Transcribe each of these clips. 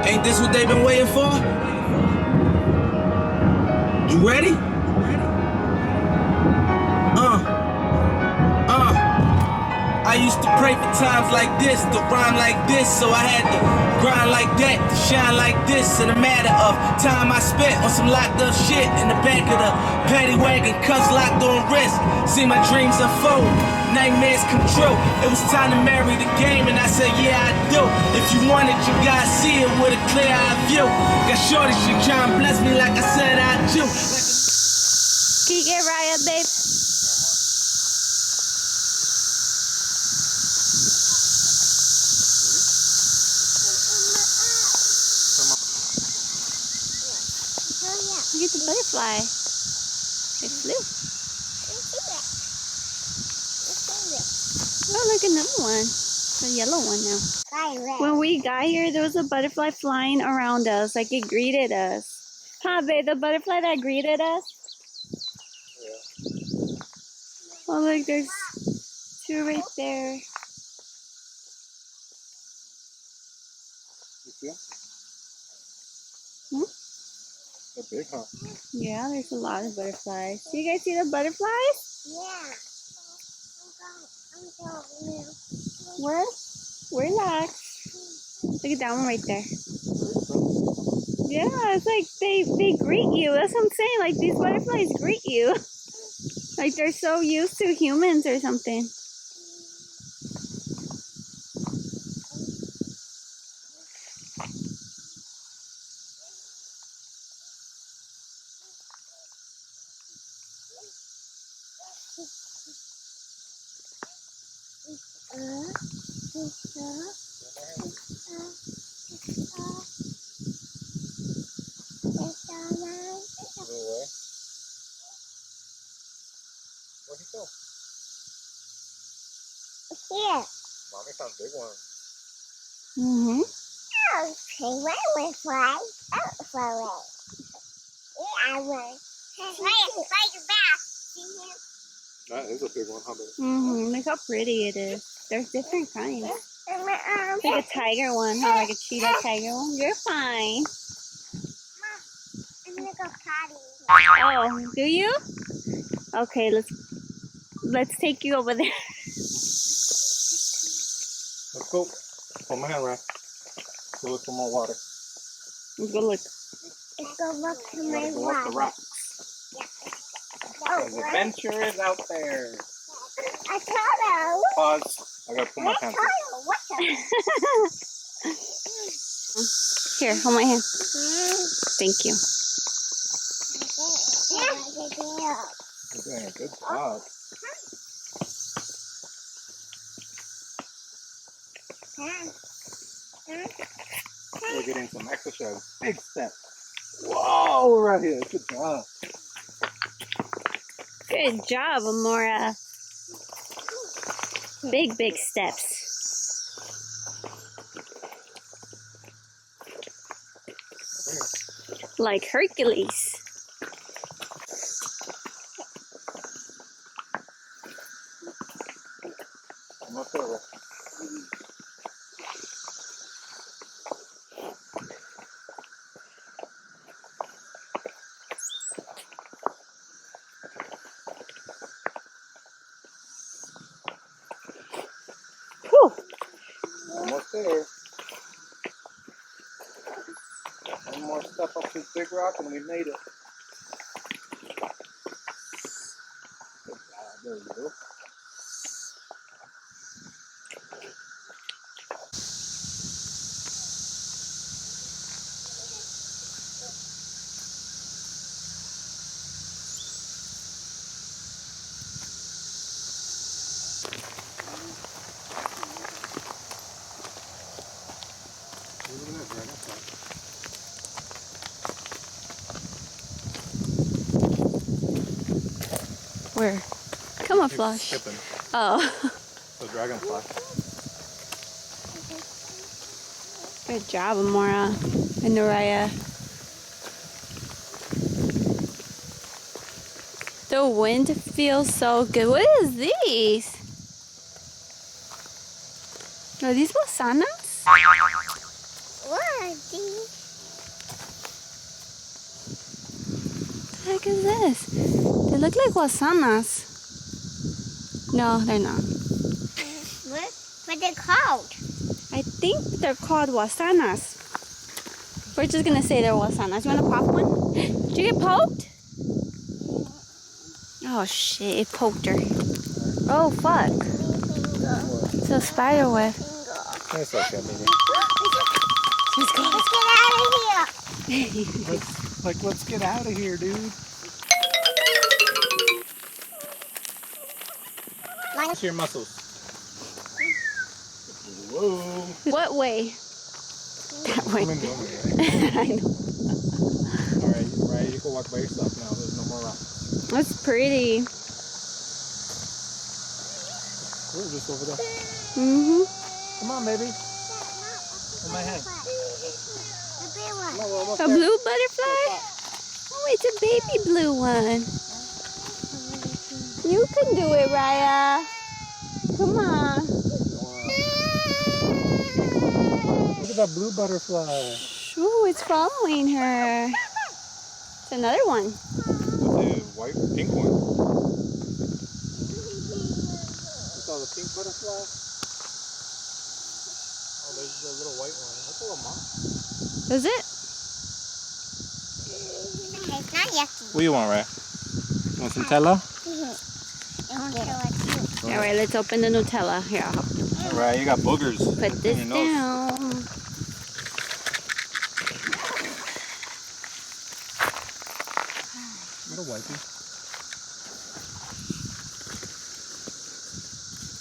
Ain't this what they've been waiting for? You ready? I used to pray for times like this, to rhyme like this, so I had to grind like that, to shine like this. In a matter of time I spent on some locked up shit in the back of the paddy wagon, cuffs locked on wrist. See my dreams unfold, nightmares come true. It was time to marry the game, and I said, yeah, I do. If you want it, you gotta see it with a clear eye view. Got shorty, she trying to bless me like I said I do. Can you get Raya, babe? Look at the butterfly. It flew. Oh, look, another one. The yellow one now. When we got here, there was a butterfly flying around us, like it greeted us. Huh, babe? The butterfly that greeted us? Yeah. Oh, look, there's two right there. You see? Hmm? They're big, huh? Yeah, there's a lot of butterflies. Do you guys see the butterflies? Yeah. Where? Relax. Look at that one right there. Yeah, it's like they greet you. That's what I'm saying. Like these butterflies greet you. Like they're so used to humans or something. Where'd he go? Here. Mommy found big one. Mm-hmm. Okay, where was fly? Oh, fly away. Yeah, I was. Fly your back. See him? That is a big one, huh, baby? Mm-hmm. Look how pretty it is. There's different kinds. Like a tiger one, huh? Like a cheetah tiger one. You're fine. I'm gonna go potty. Oh, do you? Okay, let's take you over there. Let's go. Hold my hand, Ryan. Go look for more water. Let's go look. Let's go look to You my gotta go up the water. rocks. Because adventure is out there. I told her. Pause. I gotta put my pants on. What the? Here, hold my hand. Thank you. You're doing a good job. We're getting some exercise. Big step. Whoa, right here. Good job. Good job, Amora. Big steps. Like Hercules. Almost over. Whew. Almost there. One more step up this big rock and we made it. Good job. There you go. Look at that dragonfly. Where? Camouflage. Skipping. Oh. The dragonfly. Good job, Amora and Noraya. The wind feels so good. What is these? Are these manzanas? What? What the heck is this? They look like wasanas. No, they're not. What they're called? I think they're called wasanas. We're just gonna say they're wasanas. You wanna pop one? Did you get poked? Oh shit, it poked her. Oh fuck. It's a spider web. It's okay, baby. She's gone. Let's get out of here. Let's get out of here, dude. What's your muscles? Whoa. What way? That way. I'm in the other way. I know. Alright, you can walk by yourself now. There's no more rocks. That's pretty. We're just over there. Mm-hmm. Come on, baby. In my hand. The big one. No, we're almost A there. blue butterfly? Oh, it's a baby blue one. You can do it, Raya. Come on. Look at that blue butterfly. Ooh, it's following her. It's another one. The white, pink one. You saw the pink butterfly? Oh, there's the little white one. That's a little moth. Is it? It's not yucky. What do you want, Ray? You want some Nutella? Alright, let's open the Nutella. Here, I'll help you. Alright, you got boogers. Put this in your nose. down. Little wipey.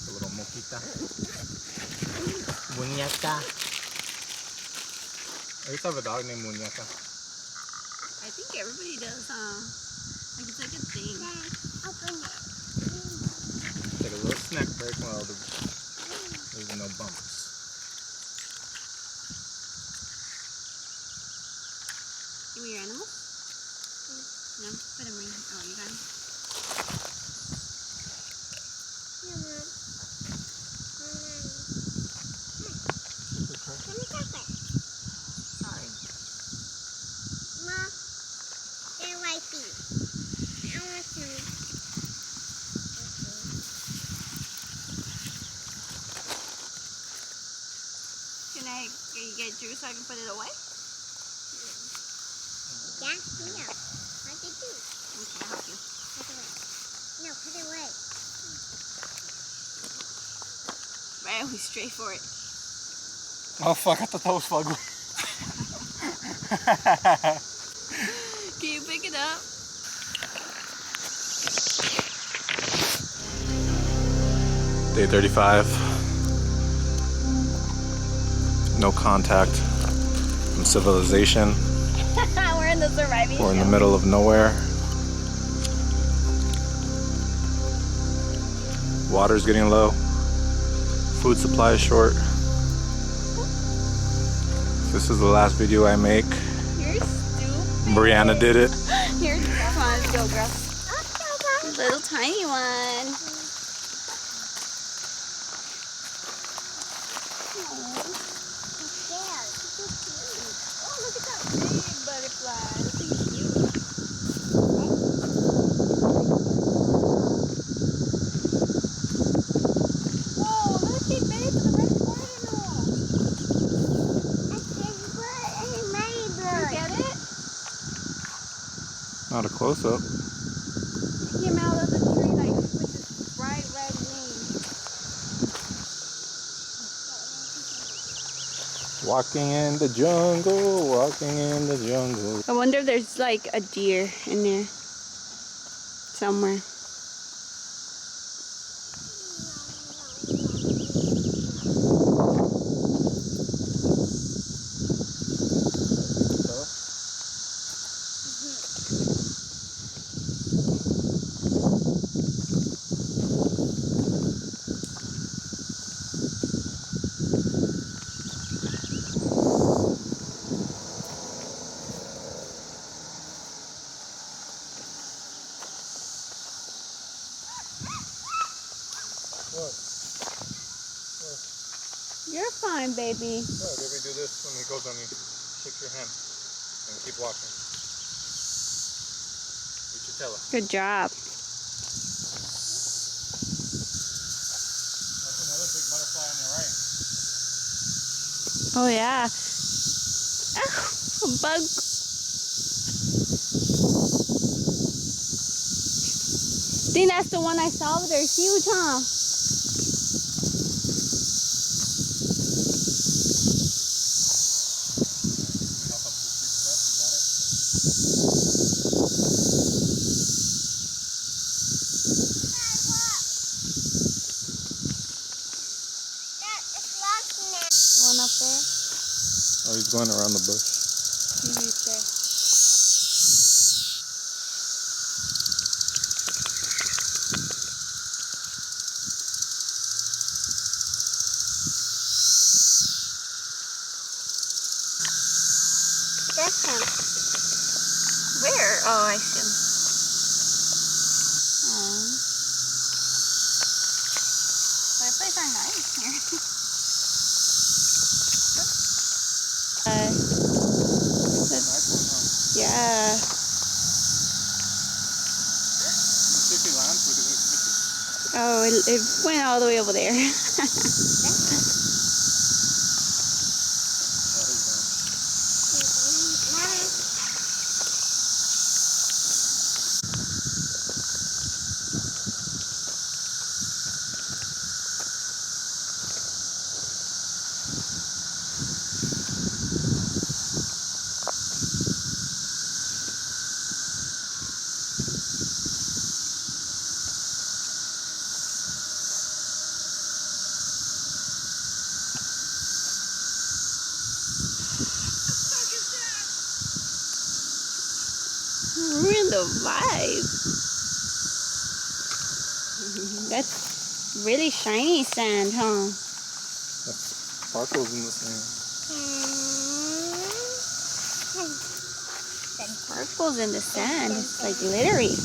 A little moquita. Muñeca. I used to have a dog named Muñeca. I think everybody does, huh? Like it's like a thing. Open it. It's like a little snack break while there's no bumps. Give me your animals? No? Put them in. Oh, you got them? Sorry. Mom, they're wipey. I want some. Can I get Drew so I can put it away? Yeah? No. How'd you do? Okay, I'll help you. Put it away. No, put it away. Right, we straight for it. Oh fuck, I thought that was fugly. Can you pick it up? Day 35. No contact from civilization. We're in the surviving We're in the show. middle of nowhere. Water's getting low. Food supply is short. This is the last video I make. You're stupid. Brianna did it. Here, come on, let's go, girl. Little tiny one. Oh, look at that big butterfly. This thing's huge. Whoa, look, it made it to the red cardinal. You get it? Not a close-up. It came out of the tree like with this bright red wing. Walking in the jungle, walking in the jungle. I wonder if there's like a deer in there somewhere. You're fine, baby. What, did we do this when he goes on you? picture him and keep walking. 𝕊𝕌𝔹𝕊ℂℝ𝸺𝸻. Good job. That's another big butterfly on your right. Oh yeah. Ah, a bug. I think that's the one I saw over there. Huge, huh? Help up to 6 steps, you got it? That is lost now. The one up there? Oh, he's going around the bush. He's right there. That's him. Where? Oh, I see him. Oh. Butterflies are nice here. Nice one, huh? Yeah. 𝕊𝕌𝔹𝕊𝔼, look at this. Oh, it went all the way over there. Oh, he's gone. Ruined the vibe. That's really shiny sand, huh? Sparkles in the sand. Sparkles in the sand. It's like glittery.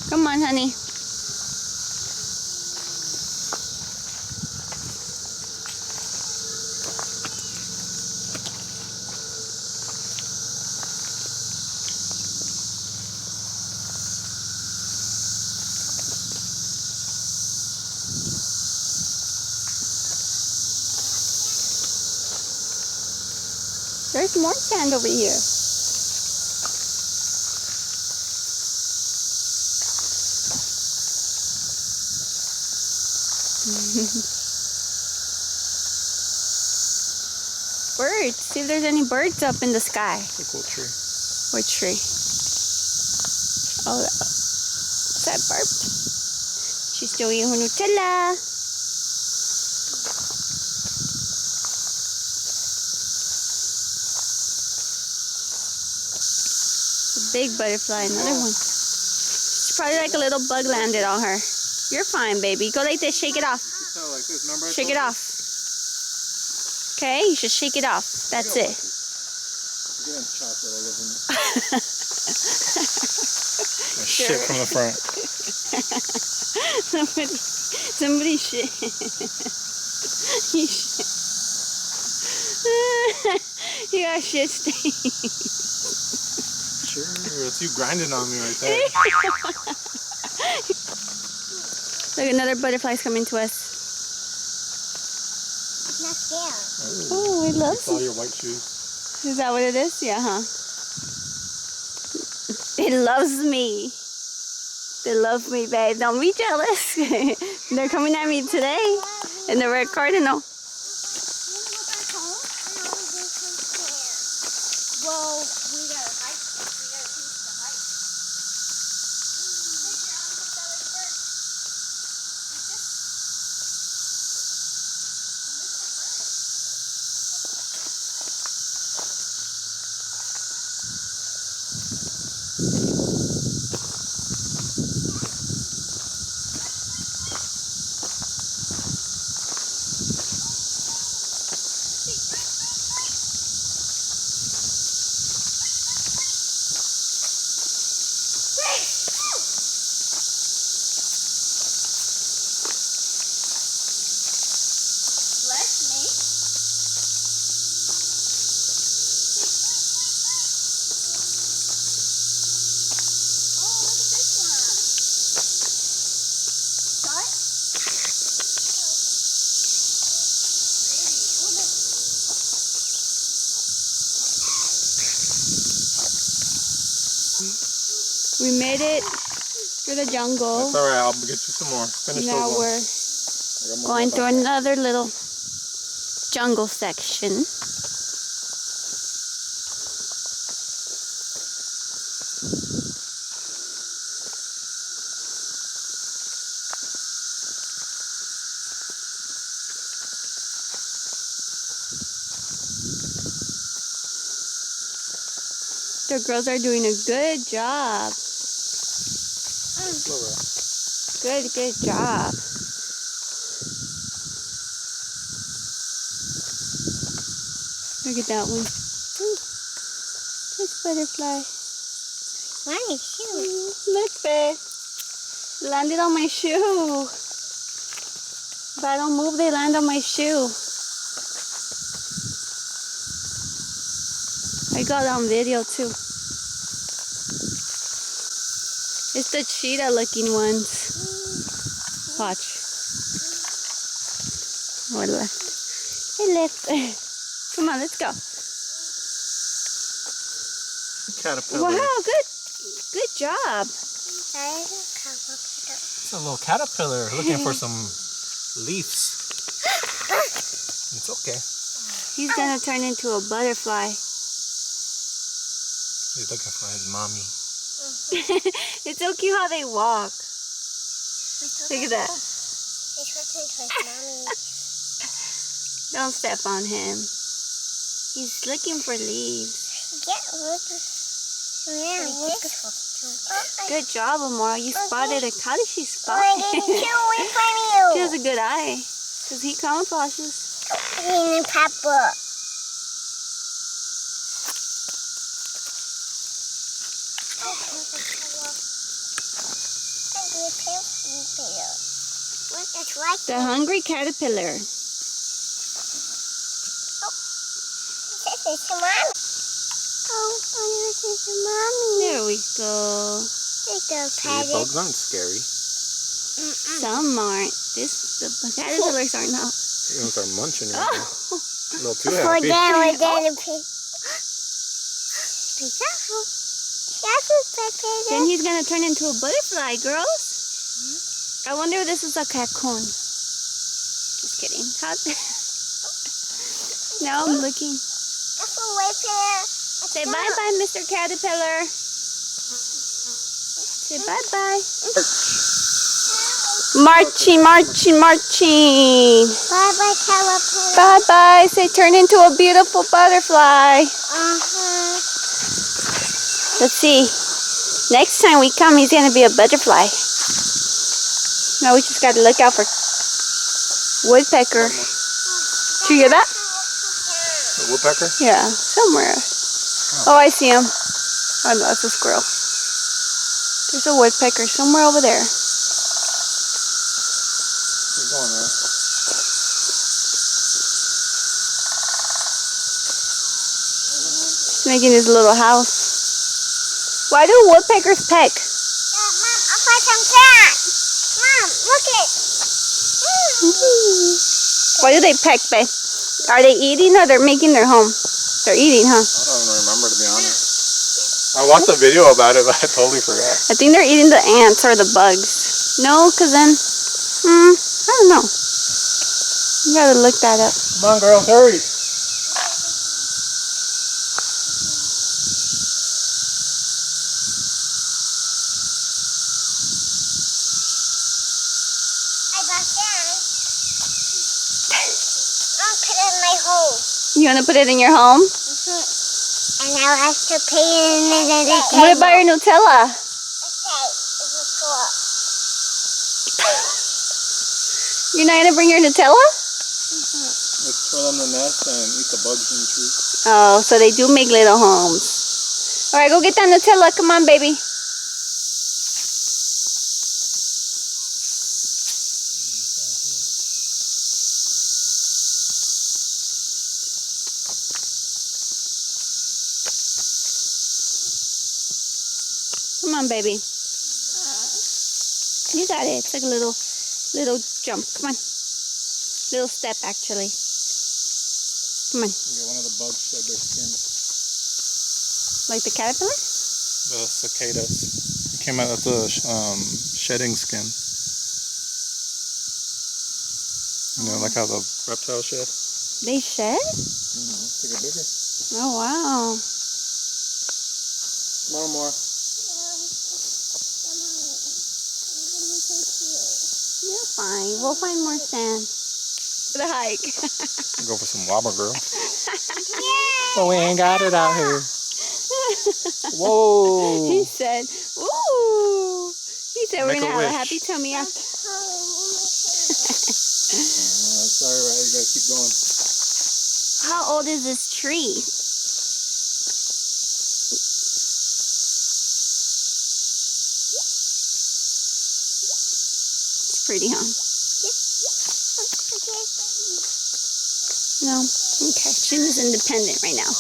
Come on, honey. There's more sand over here. Birds. See if there's any birds up in the sky. It's a cool tree. What tree? Oh, that burped. She's still eating her Nutella. Big butterfly, another one. It's probably like a little bug landed on her. You're fine, baby. Go like this, shake it off. So like this, remember? Shake it off. Okay, you should shake it off. That's it. You're getting chocolate all over me. Shit from the front. somebody shit. He shit. You got shit stains. Sure, it's you grinding on me right there. Look, another butterfly's coming to us. It's not there. Oh, it loves Saw me. your white shoes. Is that what it is? Yeah, huh? It loves me. They love me, babe. Don't be jealous. They're coming at me today in the red cardinal. Well, we gotta hike. We gotta teach the hike. We made it through the jungle. That's alright, I'll get you some more. Finish Now those we're ones. going through another little jungle section. The girls are doing a good job. Good job. Look at that one. This butterfly. My shoe. Look, babe. Landed on my shoe. If I don't move, they land on my shoe. I got it on video too. It's the cheetah looking ones. Watch. Or left. Hey, left. Come on, let's go. Caterpillar. Wow, good job. It's a little caterpillar looking for some leaves. It's okay. He's gonna turn into a butterfly. He's looking for his mommy. It's so cute how they walk. Look at that. Don't step on him. He's looking for leaves. Good job, Amora. You spotted it. How did she spot it? She has a good eye. Because he camouflages. Papa. The hungry caterpillar. There we go. See, bugs aren't scary. Some aren't. The caterpillars are not. They're gonna start munching right now. Oh. A little too happy. Then he's gonna turn into a butterfly, girls. I wonder if this is a cocoon. Just kidding. Now I'm looking. Say bye-bye, Mr. Caterpillar. Say bye-bye. Marching, marching, marching. Bye-bye, caterpillar. Bye-bye. Say turn into a beautiful butterfly. Let's see. Next time we come, he's going to be a butterfly. Now we just got to look out for woodpecker. Did you hear that? A woodpecker? Yeah, somewhere. Oh, I see him. Oh, no, that's a squirrel. There's a woodpecker somewhere over there. Keep going, man. He's making his little house. Why do woodpeckers peck? Mom, I find some cat. Mom, look it. Why do they peck, babe? Are they eating or they're making their home? They're eating, huh? I don't even remember, to be honest. I watched a video about it, but I totally forgot. I think they're eating the ants or the bugs. No, because then, I don't know. You gotta look that up. Come on, girls, hurry. I got that. I'll put it in my hole. You wanna put it in your home? And I'll have to pay it in the table. What about your Nutella? Okay, it's cool. You're not gonna bring your Nutella? It's for them to nest and eat the bugs in the trees. Oh, so they do make little homes. All right, go get that Nutella. Come on, baby. Come on, baby. You got it. It's like a little jump. Come on. Little step, actually. Come on. Yeah, one of the bugs shed their skin. Like the caterpillar? The cicadas. came out of the shedding skin. You know, like how the reptiles shed. They shed? To get bigger. Oh, wow. More and more. You're fine. We'll find more sand for the hike. Go for some wobber, girl. But we ain't got it out here. Whoa. He said, ooh. He said we're Make going to a have a wish. happy tummy after. Sorry, right? You gotta keep going. How old is this tree? It's pretty, huh? No? Okay. She's independent right now.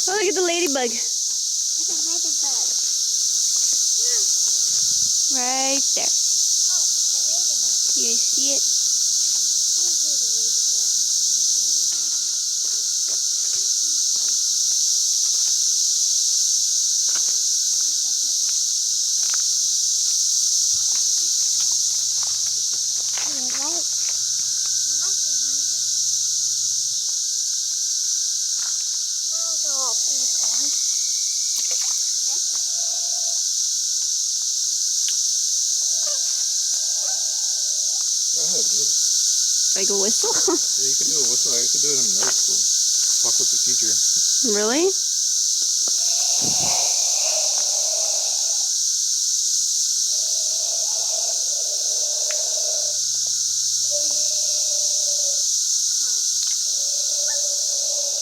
Oh, look at the ladybug. Right there. You guys see it? Go ahead, do it. Like a whistle? Yeah, you can do a whistle. You can do it in middle school. Talk with the teacher. Really?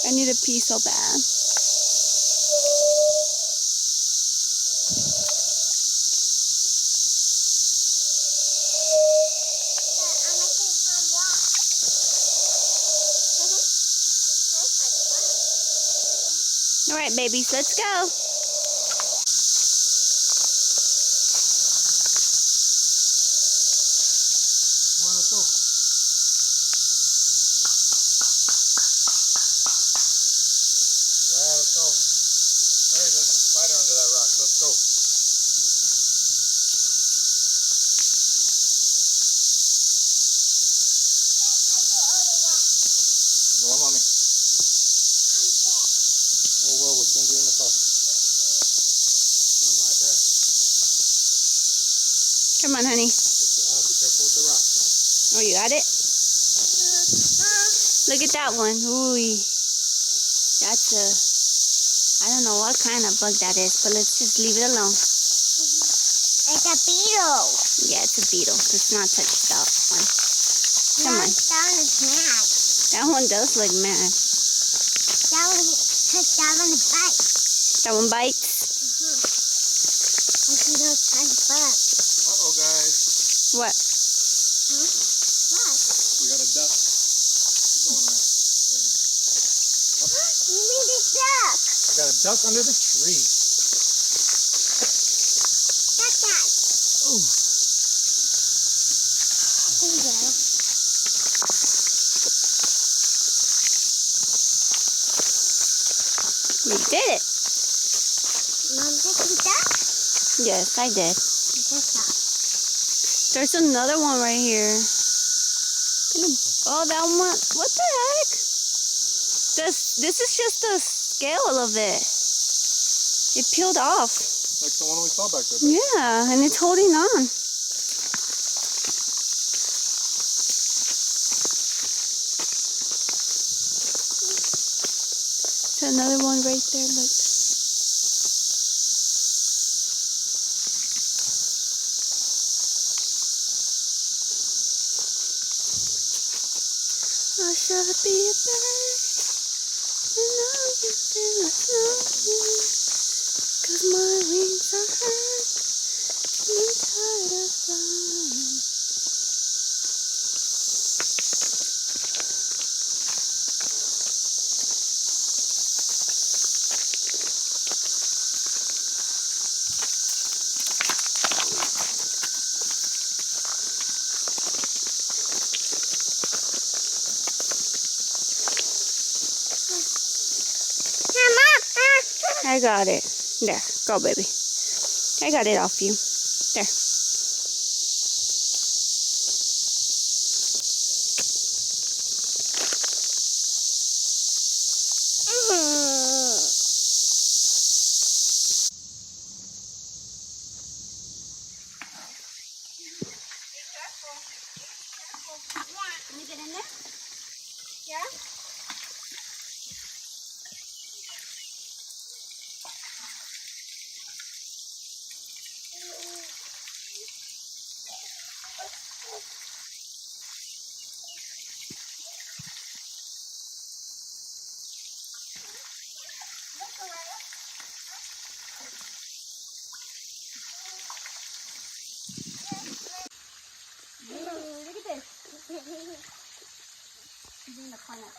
I need a pee so bad. All right, babies, let's go. Well, let's go. Right, let's go. Hey, there's a spider under that rock. Let's go. Go on, mommy. Oh, well, we'll send you in the car. Come on, right there. Come on, honey. Good job. Be careful with the rock. Oh, you got it? Look at that one. Ooh, that's a, I don't know what kind of bug that is, but let's just leave it alone. It's a beetle. Yeah, it's a beetle. Let's not touch that one. Come on. That one is mad. That one does look mad. That one, cause that one bites. That one bites. Cause he knows how to bug. Uh-oh, guys. What? What? We got a duck. Keep going, right? Right here. You mean the duck? We got a duck under the tree. Duck that. Oh. There you go. We did it. Mom, did you duck? Yes, I did. Good job. There's another one right here. Oh, that one. What the heck? This is just the scale of it. It peeled off. Like the one we saw back there. Yeah, and it's holding on. There's another one right there, look. I shall be a bird, and I'll be in the snow, 'cause my wings are hurt. I got it. There, go, baby. I got it off you. There. Can you get in there? Yeah? Look at this. He's in the corner.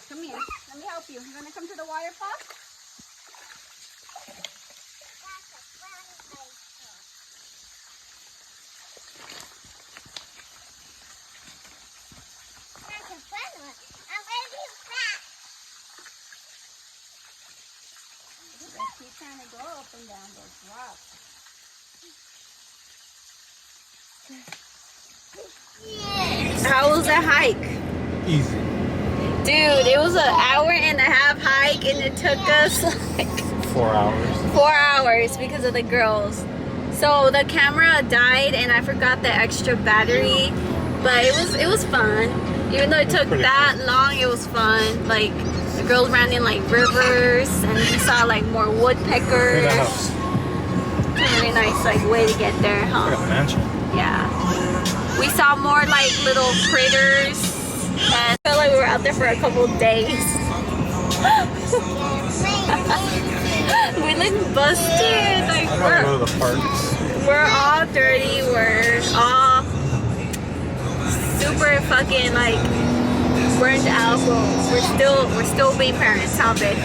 Come here. Let me help you. You want to come to the waterfall? That's a fun one. I'm ready to fast. He's trying to go up and down those rocks. How was the hike? Easy. Dude, it was an hour-and-a-half hike and it took us like 4 hours. 4 hours because of the girls. So the camera died and I forgot the extra battery, but it was fun. Even though it took that long, it was fun. Like the girls ran in like rivers and we saw like more woodpeckers. Look at that house. It's a really nice like way to get there, huh? Like a mansion. Yeah. We saw more like little critters and I felt like we were out there for a couple of days. We look busted. Like I gotta go to the parks. we're all dirty. We're all super fucking like burned out. We're still being parents, huh, babe?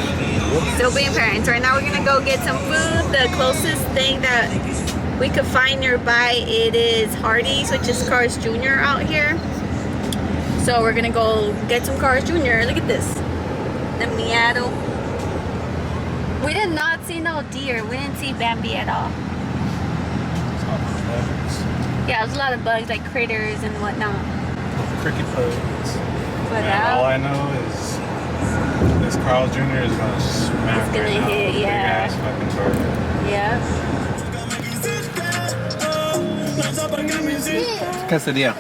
Still being parents. Right now we're gonna go get some food. The closest thing that we could find nearby, it is Hardee's, which is Carl's Jr. out here. So we're gonna go get some Carl's Jr. Look at this, the miado. We did not see no deer. We didn't see Bambi at all. Yeah, there's a lot of bugs like critters and whatnot. Cricket bugs. But Man, all I know is this Carl's Jr. is gonna smack. It's gonna right now. hit, Big yeah. ass fucking target. Yeah. Quesadilla.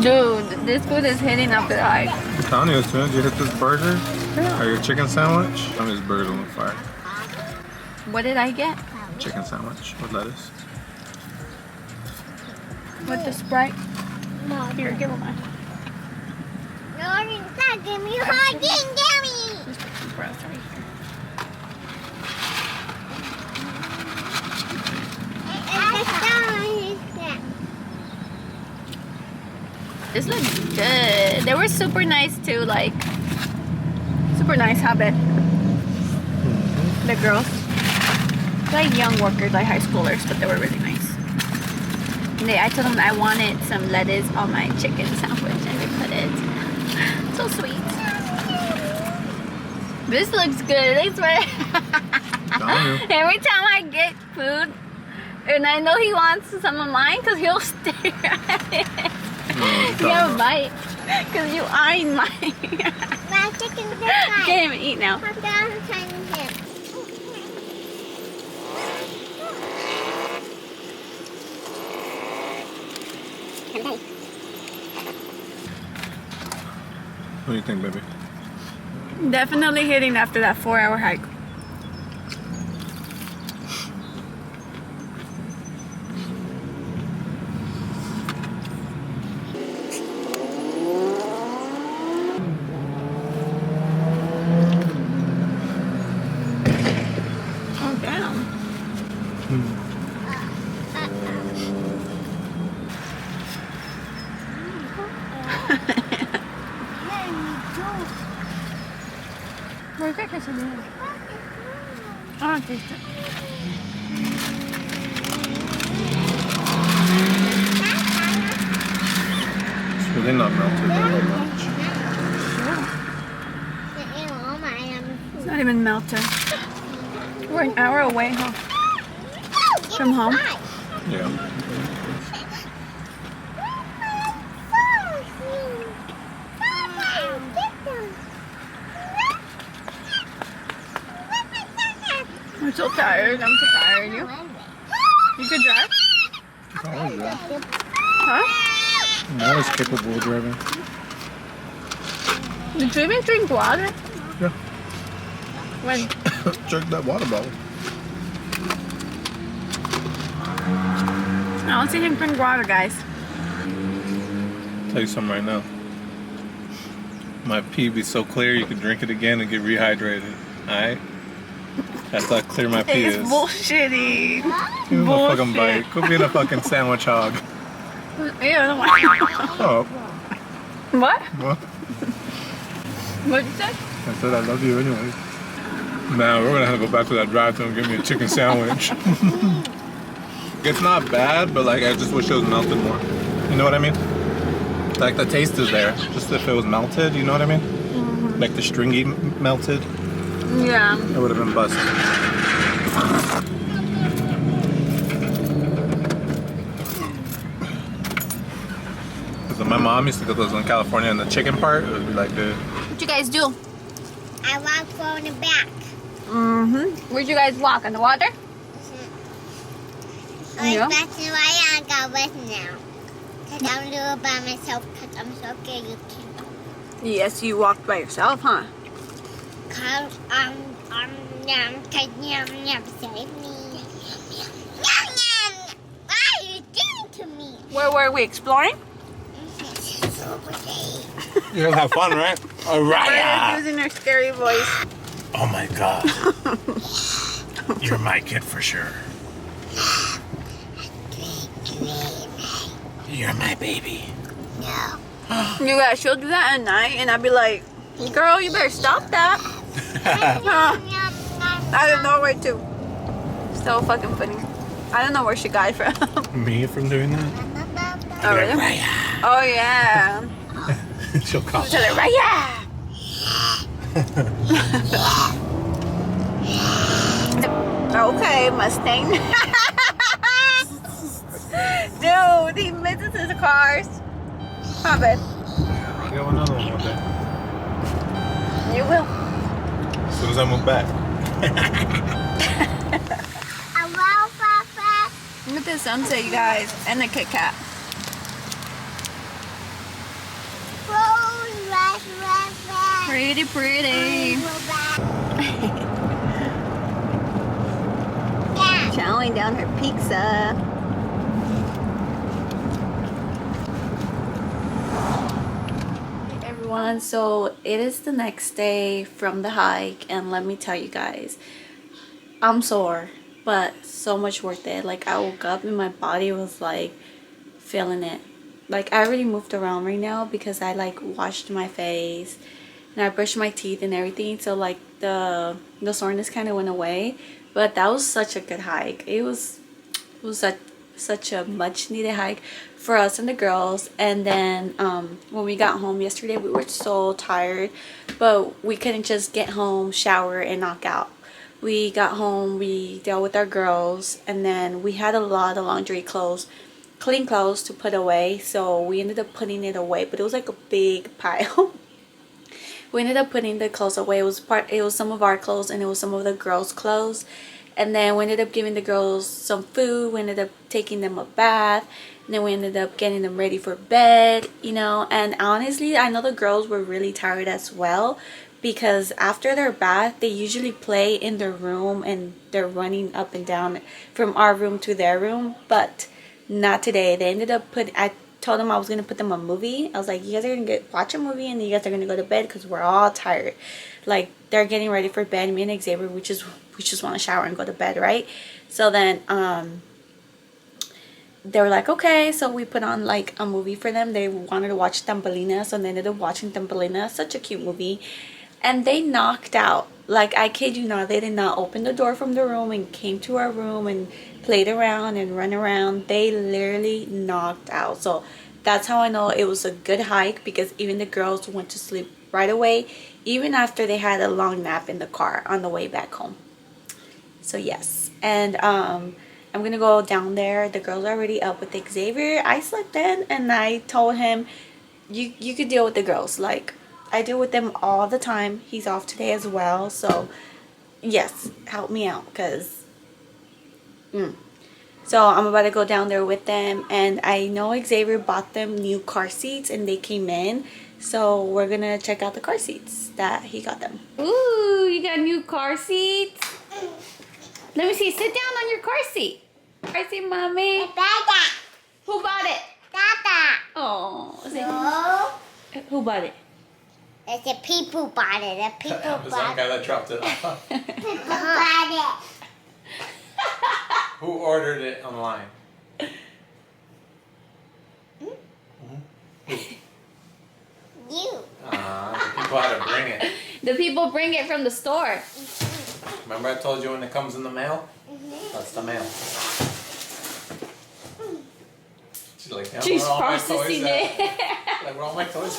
Dude, this food is hitting after the hike. I'm telling you, as soon as you hit this burger or your chicken sandwich, I mean, this burger's on fire. What did I get? Chicken sandwich with lettuce. With the Sprite? No, Here, give it mine. no, it's not. Give me hard and dummy. Just put some for us right here. This looks good. They were super nice too, like super nice, huh, babe? The girls. Like young workers, like high schoolers, but they were really nice. And I told them I wanted some lettuce on my chicken sandwich and they put it. So sweet. This looks good, I swear. Every time I get food and I know he wants some of mine because he'll stare at it. You have a bite because you eyeing mine. My chicken's this side. Can't even eat now. I'm down to tiny him. What do you think, baby? Definitely hitting after that 4-hour hike. Oh, damn. Where's that quesadilla? Oh, taste it. But they're not melted that much. It's not even melted. We're an hour away, huh? From home. Yeah. I'm so tired. I'm so tired. You could drive? Always drive. Huh? I'm always capable of driving. Did you even drink water? Yeah. When? Drink that water bottle. I don't see him drink water, guys. Tell you something right now. My pee be so clear you can drink it again and get rehydrated. Alright? That's how clear my pee It's is. bullshitty. Give me a fucking bite. Go be in a fucking sandwich hog. Yeah. Oh. What? What? What'd you say? I said I love you anyway. Now we're gonna have to go back to that drive-thru and get me a chicken sandwich. It's not bad, but like I just wish it was melted more. You know what I mean? Like the taste is there, just if it was melted. You know what I mean? Mm-hmm. Like the stringy melted. Yeah. It would have been busted. Because my mom used to cook those in California, and the chicken part, it would be like good. What you guys do? I walk from the back. Mm-hmm. Where'd you guys walk? On the water? Yeah. That's why I got with now. Because I'm doing it by myself because I'm so scared you can't. Yes, you walked by yourself, huh? Because save me. Yum, yum. Why are you doing to me? Where were we exploring? You guys have fun, right? We're using her scary voice. Oh my god. You're my kid for sure. You're my baby. No. You guys, she'll do that at night, and I'd be like, girl, you better stop that. I don't know where to. So fucking funny. I don't know where she got it from. Me from doing that? Oh, really? Raya. Oh, yeah. She'll call. Tell her, Raya! Okay, Mustang. Dude, he misses his cars. Huh, babe? I'll get another one day. You will. As soon as I move back. Look at the sunset, you guys, and the Kit Kat. Pretty, pretty. Chowing down her pizza. Hey everyone, so it is the next day from the hike, and let me tell you guys, I'm sore, but so much worth it. Like, I woke up and my body was like feeling it. Like, I already moved around right now because I like washed my face and I brushed my teeth and everything, so like the soreness kind of went away. But that was such a good hike. It was such a much needed hike for us and the girls. And then when we got home yesterday, we were so tired, but we couldn't just get home, shower, and knock out. We got home, we dealt with our girls, and then we had a lot of laundry clothes, clean clothes to put away, so we ended up putting it away, but it was like a big pile. We ended up putting the clothes away. It was some of our clothes and it was some of the girls' clothes. And then we ended up giving the girls some food. We ended up taking them a bath. And then we ended up getting them ready for bed, you know. And honestly, I know the girls were really tired as well, because after their bath, they usually play in their room and they're running up and down from our room to their room. But not today. They ended up I told them I was gonna put them a movie. I was like, you guys are gonna watch a movie and you guys are gonna go to bed because we're all tired. Like, they're getting ready for bed. Me and Xavier, we just want to shower and go to bed, right? So then they were like, okay. So we put on like a movie for them. They wanted to watch 𝕊𝕊𝔹𝕊ℂℝ�ٚ�, so they ended up watching 𝕊𝕊𝕊𝔹𝕊ℂℚ. Such a cute movie. And they knocked out. Like, I kid you not, they did not open the door from the room and came to our room and played around and run around. They literally knocked out. So that's how I know it was a good hike, because even the girls went to sleep right away, even after they had a long nap in the car on the way back home. So yes, and I'm gonna go down there. The girls are already up with Xavier. I slept in and I told him, you could deal with the girls. Like, I deal with them all the time. He's off today as well, so yes, help me out, because so I'm about to go down there with them, and I know Xavier bought them new car seats and they came in, so we're gonna check out the car seats that he got them. Ooh, you got new car seats? Let me see. Sit down on your car seat. Car seat, mommy. Dada. Who bought it? Dada. Oh, No. who bought it? It's the people bought it. The people bought it. guy that dropped it off. People bought it. Who ordered it online? You. The people had to bring it. The people bring it from the store. Remember I told you when it comes in the mail? That's the mail. She's like, yeah, She's where are all my toys processing at? it. Like, where are all my toys?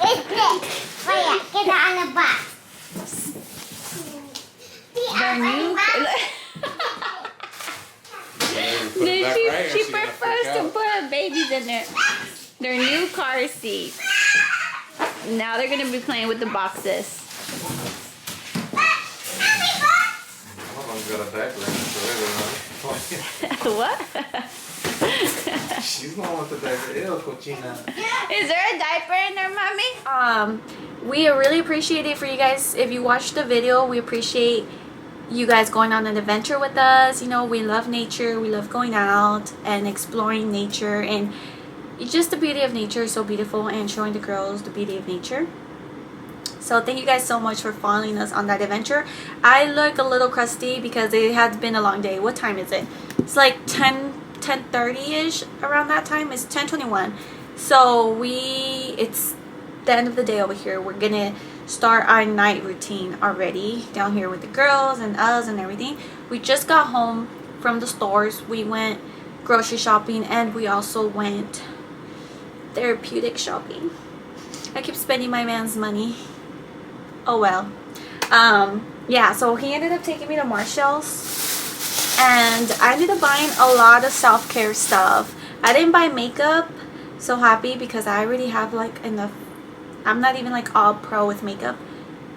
It's this. Wait, get it on the box. They're new. She prefers to put babies in there. Their new car seats. Now they're gonna be playing with the boxes. Mama's got a diaper in it, so What? she's the one with the diaper. Ew, cochina. Is there a diaper in there, mommy? We really appreciate it for you guys. If you watched the video, we appreciate you guys going on an adventure with us. You know, we love nature. We love going out and exploring nature, and just the beauty of nature is so beautiful, and showing the girls the beauty of nature. So thank you guys so much for following us on that adventure. I look a little crusty because it has been a long day. What time is it? It's like 10:30ish around that time. It's 10:21. So it's the end of the day over here. We're gonna start our night routine already down here with the girls and us and everything. We just got home from the stores. We went grocery shopping, and we also went therapeutic shopping. I keep spending my man's money. Oh well. Yeah, so he ended up taking me to Marshall's, and I ended up buying a lot of self-care stuff. I didn't buy makeup. So happy, because I already have like enough. I'm not even like all pro with makeup,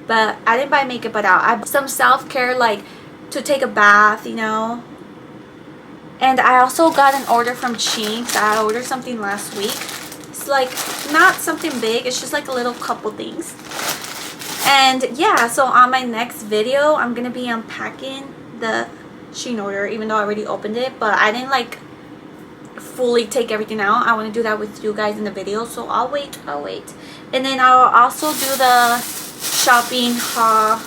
but I didn't buy makeup at all. I bought some self-care, like to take a bath, you know. And I also got an order from 𝕊𝕂𝕋. I ordered something last week. It's like not something big, it's just like a little couple things. And yeah, so on my next video, I'm gonna be unpacking the 𝕊𝕂𝕋 order, even though I already opened it, but I didn't like fully take everything out. I want to do that with you guys in the video, so I'll wait. And then I'll also do the shopping haul,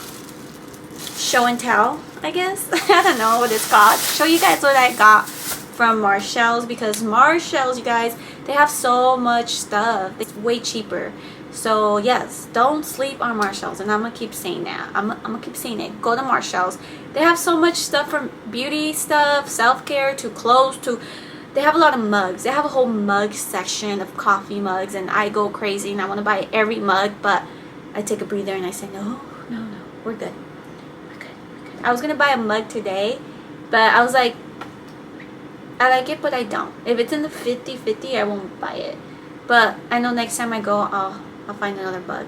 show and tell, I guess. I don't know what it's called. Show you guys what I got from Marshall's, because Marshall's, you guys, they have so much stuff. It's way cheaper. So yes, don't sleep on Marshall's, and I'm gonna keep saying that. I'm gonna keep saying it. Go to Marshall's. They have so much stuff, from beauty stuff, self-care, to clothes, to they have a lot of mugs. They have a whole mug section of coffee mugs, and I go crazy and I want to buy every mug, but I take a breather and I say no, we're good. I was gonna buy a mug today, but I was like, I like it, but I don't. If it's in the 50-50, I won't buy it. But I know next time I go, I'll find another mug.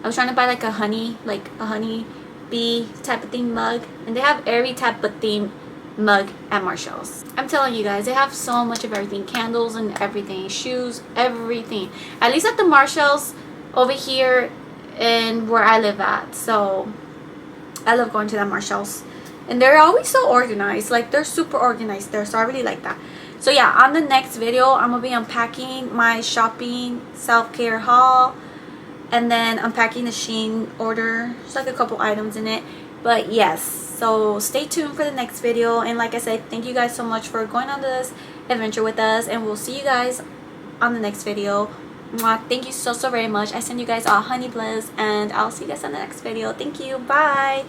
I was trying to buy like a honey bee type of theme mug, and they have every type of theme mug at Marshall's. I'm telling you guys, they have so much of everything. Candles and everything, shoes, everything. At least at the Marshall's over here and where I live at. So I love going to that Marshall's, and they're always so organized. Like, they're super organized there, so I really like that. So yeah, on the next video, I'm gonna be unpacking my shopping self-care haul, and then unpacking the 𝕊𝕂𝕋 order. There's like a couple items in it, but yes, so stay tuned for the next video. And like I said, thank you guys so much for going on this adventure with us, and we'll see you guys on the next video. Mwah. Thank you so very much. I send you guys all honey bliss, and I'll see you guys on the next video. Thank you. Bye.